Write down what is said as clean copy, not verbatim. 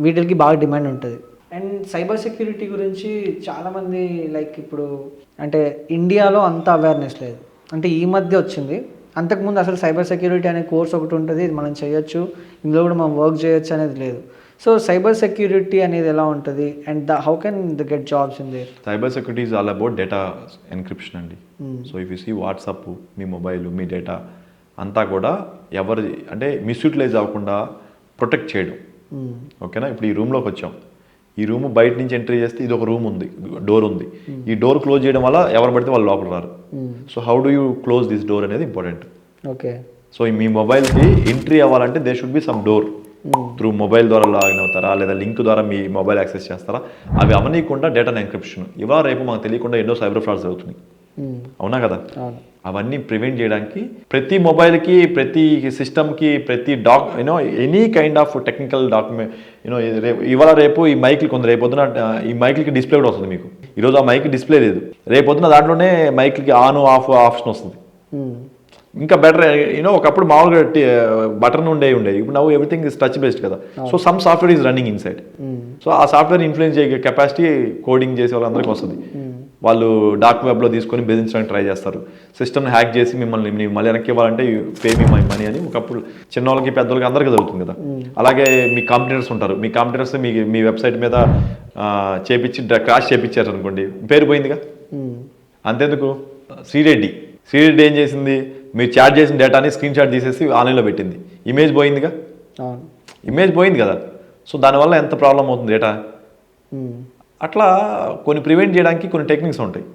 వీటికి బాగా డిమాండ్ ఉంటుంది. అండ్ సైబర్ సెక్యూరిటీ గురించి చాలామంది లైక్ ఇప్పుడు అంటే ఇండియాలో అంత అవేర్నెస్ లేదు, అంటే ఈ మధ్య వచ్చింది. అంతకుముందు అసలు సైబర్ సెక్యూరిటీ అనే కోర్స్ ఒకటి ఉంటుంది, ఇది మనం చేయొచ్చు, ఇందులో కూడా మనం వర్క్ చేయొచ్చు అనేది లేదు. సో సైబర్ సెక్యూరిటీ అనేది ఎలా ఉంటుంది and how can the get jobs in there? Cyber security is all about data encryption అండి. So if you see WhatsApp, మీ మొబైల్, మీ డేటా అంతా కూడా ఎవరు అంటే మిస్యూటిలైజ్ అవ్వకుండా ప్రొటెక్ట్ చేయడం. ఓకేనా? ఇప్పుడు ఈ రూమ్లోకి వచ్చాం, ఈ రూమ్ బయట నుంచి ఎంట్రీ చేస్తే ఇది ఒక రూమ్ ఉంది, డోర్ ఉంది, ఈ డోర్ క్లోజ్ చేయడం వల్ల ఎవరు పడితే వాళ్ళు లోపల రారు. So how do you close this door అనేది ఇంపార్టెంట్. ఓకే. సో మీ మొబైల్కి ఎంట్రీ అవ్వాలంటే they should be some door. Through mobile ద్వారా లాగిన్ అవుతారా లేదా లింక్ ద్వారా మీ మొబైల్ యాక్సెస్ చేస్తారా, అవి అవనీయకుండా డేటా ఎన్క్రిప్షన్. ఇవాళ రేపు మనకు తెలియకుండా ఎన్నో సైబర్ ఫ్రాడ్స్ జరుగుతున్నాయి, అవునా కదా? అవన్నీ ప్రివెంట్ చేయడానికి ప్రతి మొబైల్కి, ప్రతి సిస్టమ్కి, ప్రతి any kind of technical document ఇవాళ రేపు ఈ మైక్లు కొందరు రేపొద్దున ఈ మైక్లకి డిస్ప్లే కూడా వస్తుంది. మీకు ఈరోజు ఆ మైక్ డిస్ప్లే లేదు, రేపొద్దున దాంట్లోనే మైక్లకి ఆన్ ఆఫ్ ఆప్షన్ వస్తుంది. ఇంకా బెటర్ ఒకప్పుడు మామూలుగా బటన్ ఉండేవి, ఇప్పుడు నవ్వు ఎవ్రీథింగ్ ఇస్ టచ్ బేస్డ్ కదా. So some software is running in side. So ఆ సాఫ్ట్వేర్ ఇన్ఫ్లుయెన్స్ చేసే కెపాసిటీ కోడింగ్ చేసే వాళ్ళందరికీ వస్తుంది. వాళ్ళు డార్క్ వెబ్లో తీసుకొని బెదిరించడానికి ట్రై చేస్తారు, సిస్టమ్ని హ్యాక్ చేసి మిమ్మల్ని మళ్ళీ వెనక్కి ఇవ్వాలంటే పే మీ మై మనీ అని ఒకప్పుడు చిన్న వాళ్ళకి పెద్దవాళ్ళకి అందరికీ జరుగుతుంది కదా. అలాగే మీ కాంపిటీటర్స్ ఉంటారు, మీ కాంపిటీటర్స్ మీ వెబ్సైట్ మీద చేపించి క్రాష్ చేపించారు అనుకోండి, పేరు పోయిందిగా. అంతేందుకు శ్రీరెడ్డి ఏం చేసింది, మీరు చాట్ చేసిన డేటాని స్క్రీన్ షాట్ తీసేసి ఆన్లైన్లో పెట్టింది, ఇమేజ్ పోయిందిగా. ఇమేజ్ పోయింది కదా. సో దానివల్ల ఎంత ప్రాబ్లం అవుతుంది డేటా. అట్లా కొన్ని ప్రివెంట్ చేయడానికి కొన్ని టెక్నిక్స్ ఉంటాయి.